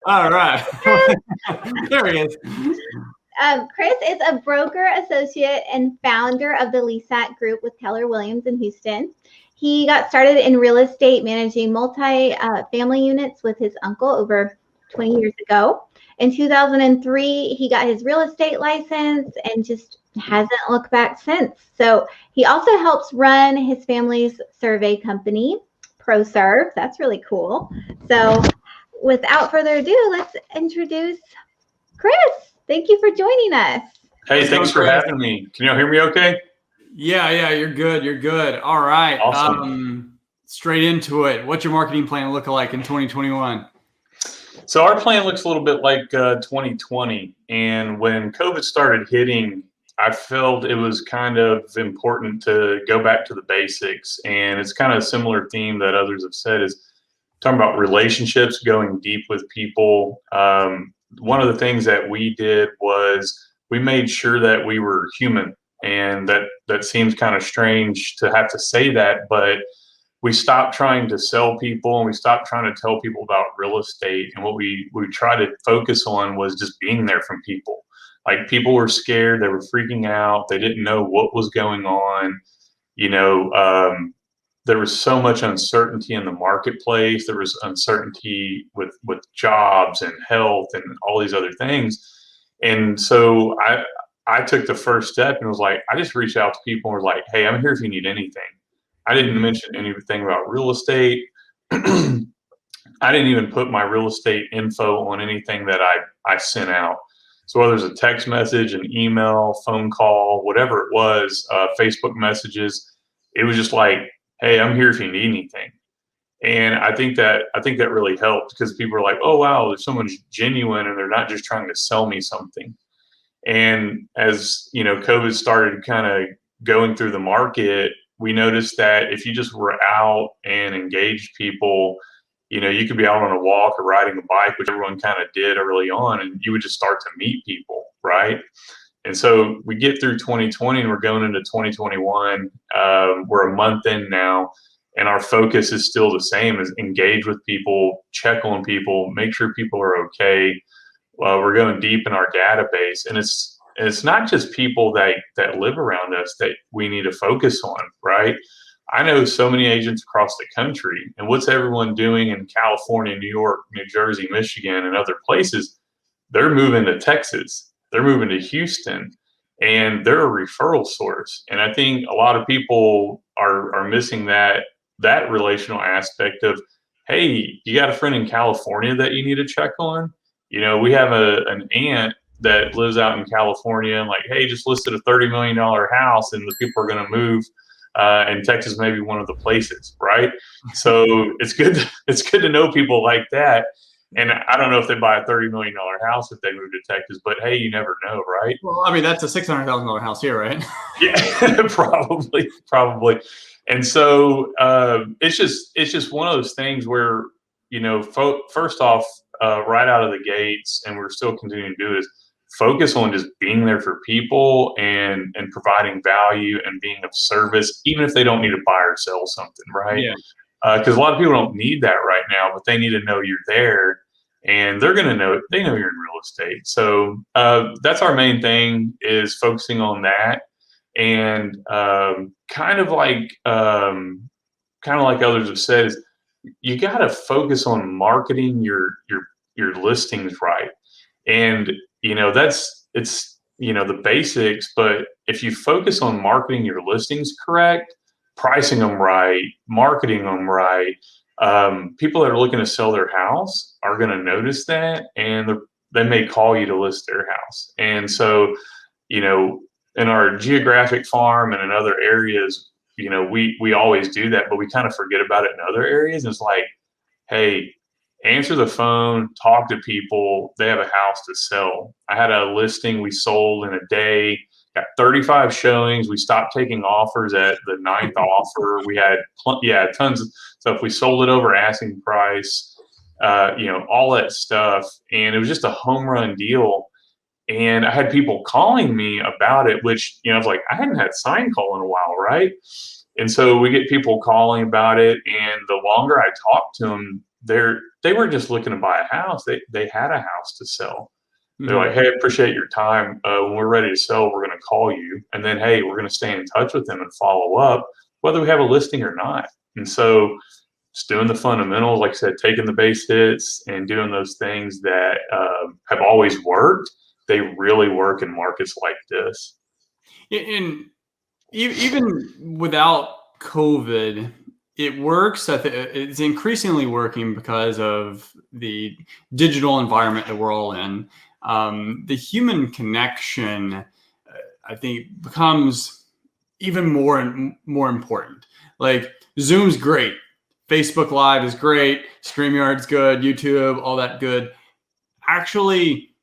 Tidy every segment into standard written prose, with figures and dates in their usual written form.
All right. There he is. Chris is a broker associate and founder of the LESAT Group with Keller Williams in Houston. He got started in real estate managing multi-family units with his uncle over 20 years ago. In 2003, he got his real estate license and just hasn't looked back since. So he also helps run his family's survey company, ProServe. That's really cool. So without further ado, let's introduce Chris. Thank you for joining us. Hey, thanks for having me. Can y'all hear me okay? Yeah, you're good. You're good. All right. Awesome. Straight into it. What's your marketing plan look like in 2021? So our plan looks a little bit like 2020. And when COVID started hitting, I felt it was kind of important to go back to the basics. And it's kind of a similar theme that others have said is talking about relationships, going deep with people. One of the things that we did was we made sure that we were human, and that seems kind of strange to have to say that, but we stopped trying to sell people and we stopped trying to tell people about real estate. And what we tried to focus on was just being there for people. Like, people were scared, they were freaking out, they didn't know what was going on. There was so much uncertainty in the marketplace. There was uncertainty with jobs and health and all these other things. And so I took the first step and was like, I just reached out to people and was like, hey, I'm here if you need anything. I didn't mention anything about real estate. I didn't even put my real estate info on anything that I sent out. So whether it's a text message, an email, phone call, whatever it was, Facebook messages, it was just like, hey, I'm here if you need anything. And I think that really helped, because people are like, oh, wow, there's someone's genuine and they're not just trying to sell me something. And as COVID started kind of going through the market, we noticed that if you just were out and engaged people, you could be out on a walk or riding a bike, which everyone kind of did early on, and you would just start to meet people, right? And so we get through 2020 and we're going into 2021. We're a month in now, and our focus is still the same: as engage with people, check on people, make sure people are okay. We're going deep in our database, and it's not just people that live around us that we need to focus on, right? I know so many agents across the country, and what's everyone doing in California, New York, New Jersey, Michigan, and other places? They're moving to Texas. They're moving to Houston, and they're a referral source. And I think a lot of people are missing that relational aspect of, hey, you got a friend in California that you need to check on? We have an aunt that lives out in California, and like, hey, just listed a $30 million house, and the people are going to move, and Texas may be one of the places, right? So it's good to know people like that. And I don't know if they buy a $30 million house if they move to Texas, but hey, you never know, right? Well, I mean, that's a $600,000 house here, right? Yeah, probably. And so it's just one of those things where, first off, right out of the gates, and we're still continuing to do this, focus on just being there for people and providing value and being of service, even if they don't need to buy or sell something, right? Yeah. Because a lot of people don't need that right now, but they need to know you're there, and they're going to know, they know you're in real estate. So that's our main thing, is focusing on that. And kind of like others have said, is you got to focus on marketing your listings right. And it's the basics, but if you focus on marketing your listings correct, pricing them right, marketing them right, people that are looking to sell their house are going to notice that, and they may call you to list their house. And so, in our geographic farm and in other areas, we always do that, but we kind of forget about it in other areas. And it's like, hey, answer the phone, talk to people. They have a house to sell. I had a listing we sold in a day, got 35 showings. We stopped taking offers at the 9th offer. We had tons of stuff. We sold it over asking price, all that stuff. And it was just a home run deal. And I had people calling me about it, which, I was like, I hadn't had sign call in a while, right? And so we get people calling about it. And the longer I talk to them, they were just looking to buy a house. They had a house to sell. They're Mhm. like, hey, appreciate your time. When we're ready to sell, we're going to call you. And then, hey, we're going to stay in touch with them and follow up, whether we have a listing or not. And so just doing the fundamentals, like I said, taking the base hits and doing those things that have always worked, they really work in markets like this. And even without COVID, it works. It's increasingly working because of the digital environment that we're all in. The human connection, I think, becomes even more and more important. Like Zoom's great, Facebook Live is great, StreamYard's good, YouTube, all that good. Actually,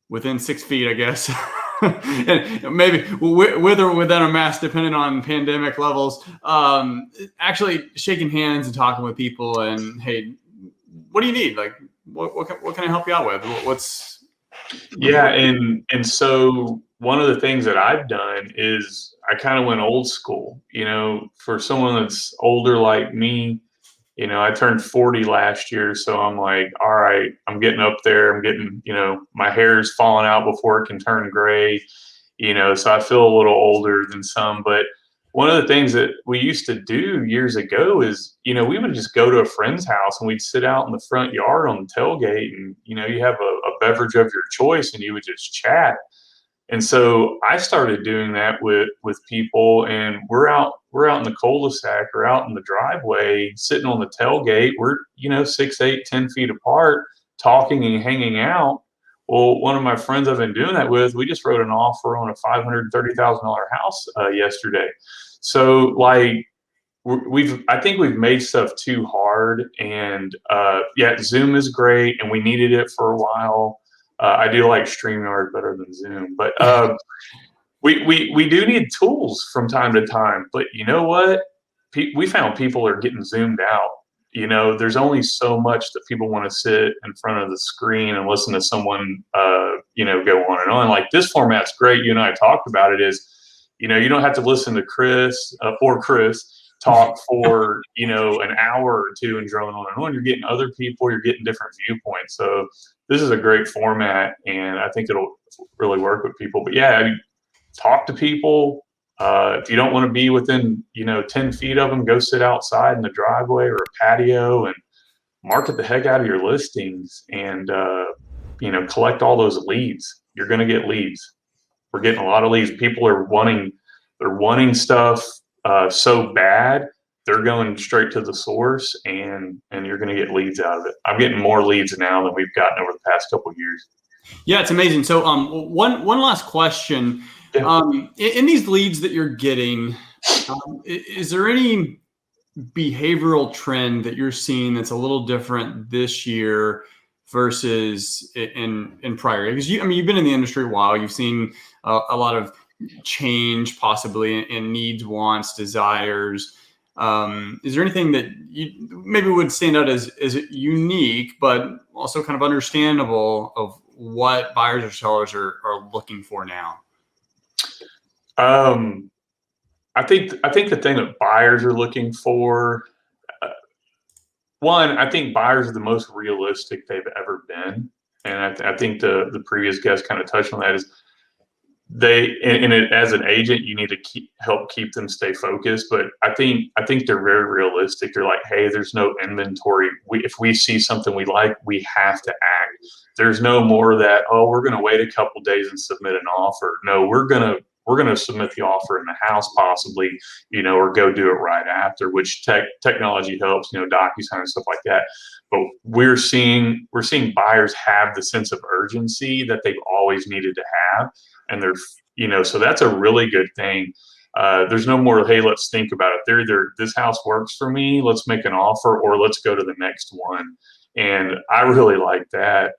within 6 feet, I guess. And maybe with or without a mask, depending on pandemic levels. Actually, shaking hands and talking with people, and hey, what do you need? Like, what can I help you out with? What's Yeah, and so one of the things that I've done is I kind of went old school. For someone that's older like me, I turned 40 last year, so I'm like, all right, I'm getting up there. I'm getting, my hair's falling out before it can turn gray, so I feel a little older than some. But one of the things that we used to do years ago is, we would just go to a friend's house and we'd sit out in the front yard on the tailgate and, you have a beverage of your choice and you would just chat. And so I started doing that with people, and we're out in the cul-de-sac or out in the driveway, sitting on the tailgate. We're 6, 8, 10 feet apart, talking and hanging out. Well, one of my friends I've been doing that with, we just wrote an offer on a $530,000 house yesterday. So like I think we've made stuff too hard, and yeah, Zoom is great, and we needed it for a while. I do like StreamYard better than Zoom, but we do need tools from time to time. But you know what? We found people are getting zoomed out. There's only so much that people want to sit in front of the screen and listen to someone, go on and on. Like this format's great. You and I talked about it. You don't have to listen to Chris or Chris talk for an hour or two and drone on and on. You're getting other people. You're getting different viewpoints. So this is a great format, and I think it'll really work with people. But yeah, talk to people. If you don't want to be within 10 feet of them, go sit outside in the driveway or a patio and market the heck out of your listings, and collect all those leads. You're going to get leads. We're getting a lot of leads. People are wanting stuff so bad, they're going straight to the source, and you're going to get leads out of it. I'm getting more leads now than we've gotten over the past couple of years. Yeah, it's amazing. So one last question. Yeah. In these leads that you're getting, is there any behavioral trend that you're seeing that's a little different this year versus in prior? Because you've been in the industry a while. You've seen a lot of change possibly in needs, wants, desires. Is there anything that you maybe would stand out as unique, but also kind of understandable of what buyers or sellers are looking for now? I think the thing that buyers are looking for, one, I think buyers are the most realistic they've ever been, and I think the previous guest kind of touched on that. Is as an agent, you need to help keep them stay focused. But I think they're very realistic. They're like, hey, there's no inventory. If we see something we like, we have to act. There's no more that, oh, we're going to wait a couple days and submit an offer. No, we're going to submit the offer in the house possibly, or go do it right after, which technology helps, DocuSign and stuff like that. But we're seeing buyers have the sense of urgency that they've always needed to have. And they're, so that's a really good thing. There's no more, hey, let's think about it. They're either, this house works for me, let's make an offer, or let's go to the next one. And I really like that.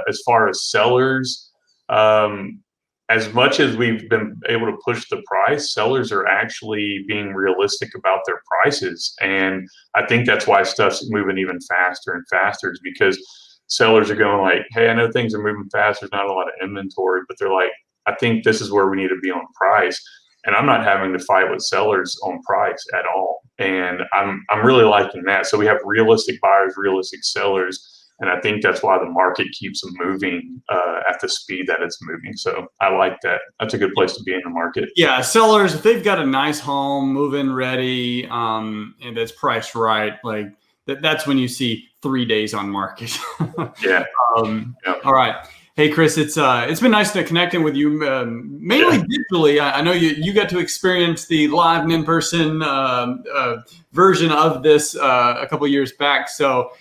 As far as sellers, as much as we've been able to push the price, sellers are actually being realistic about their prices. And I think that's why stuff's moving even faster and faster, is because sellers are going like, hey, I know things are moving fast. There's not a lot of inventory, but they're like, I think this is where we need to be on price. and I'm not having to fight with sellers on price at all. And I'm really liking that. So we have realistic buyers, realistic sellers. And I think that's why the market keeps moving at the speed that it's moving. So I like that. That's a good place to be in the market. Yeah, sellers, if they've got a nice home, move-in ready, and that's priced right, like that's when you see 3 days on market. Yeah. All right. Hey, Chris, it's been nice to connecting with you, mainly digitally. I know you got to experience the live and in-person version of this a couple years back. So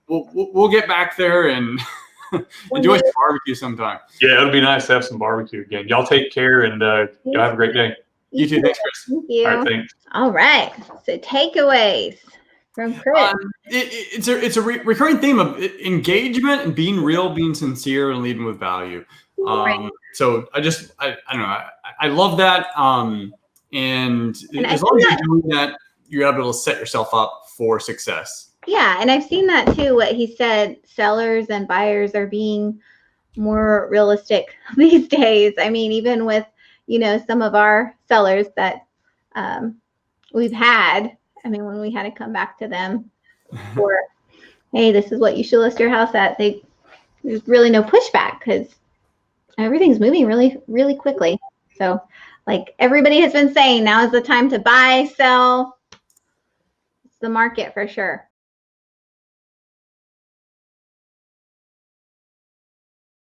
we'll get back there and enjoy some barbecue sometime. Yeah, it'll be nice to have some barbecue again. Y'all take care, and y'all have a great day. You too. Thanks, Chris. Thank you. All right, thanks. All right. So takeaways from Chris. It's a recurring theme of engagement and being real, being sincere, and leading with value. So I don't know. I love that. And as long as you're doing that, you're able to set yourself up for success. Yeah, and I've seen that too. What he said, sellers and buyers are being more realistic these days. I mean, even with some of our sellers that we've had. I mean, when we had to come back to them for, hey, this is what you should list your house at, there's really no pushback because everything's moving really, really quickly. So like everybody has been saying, now is the time to buy, sell. It's the market for sure.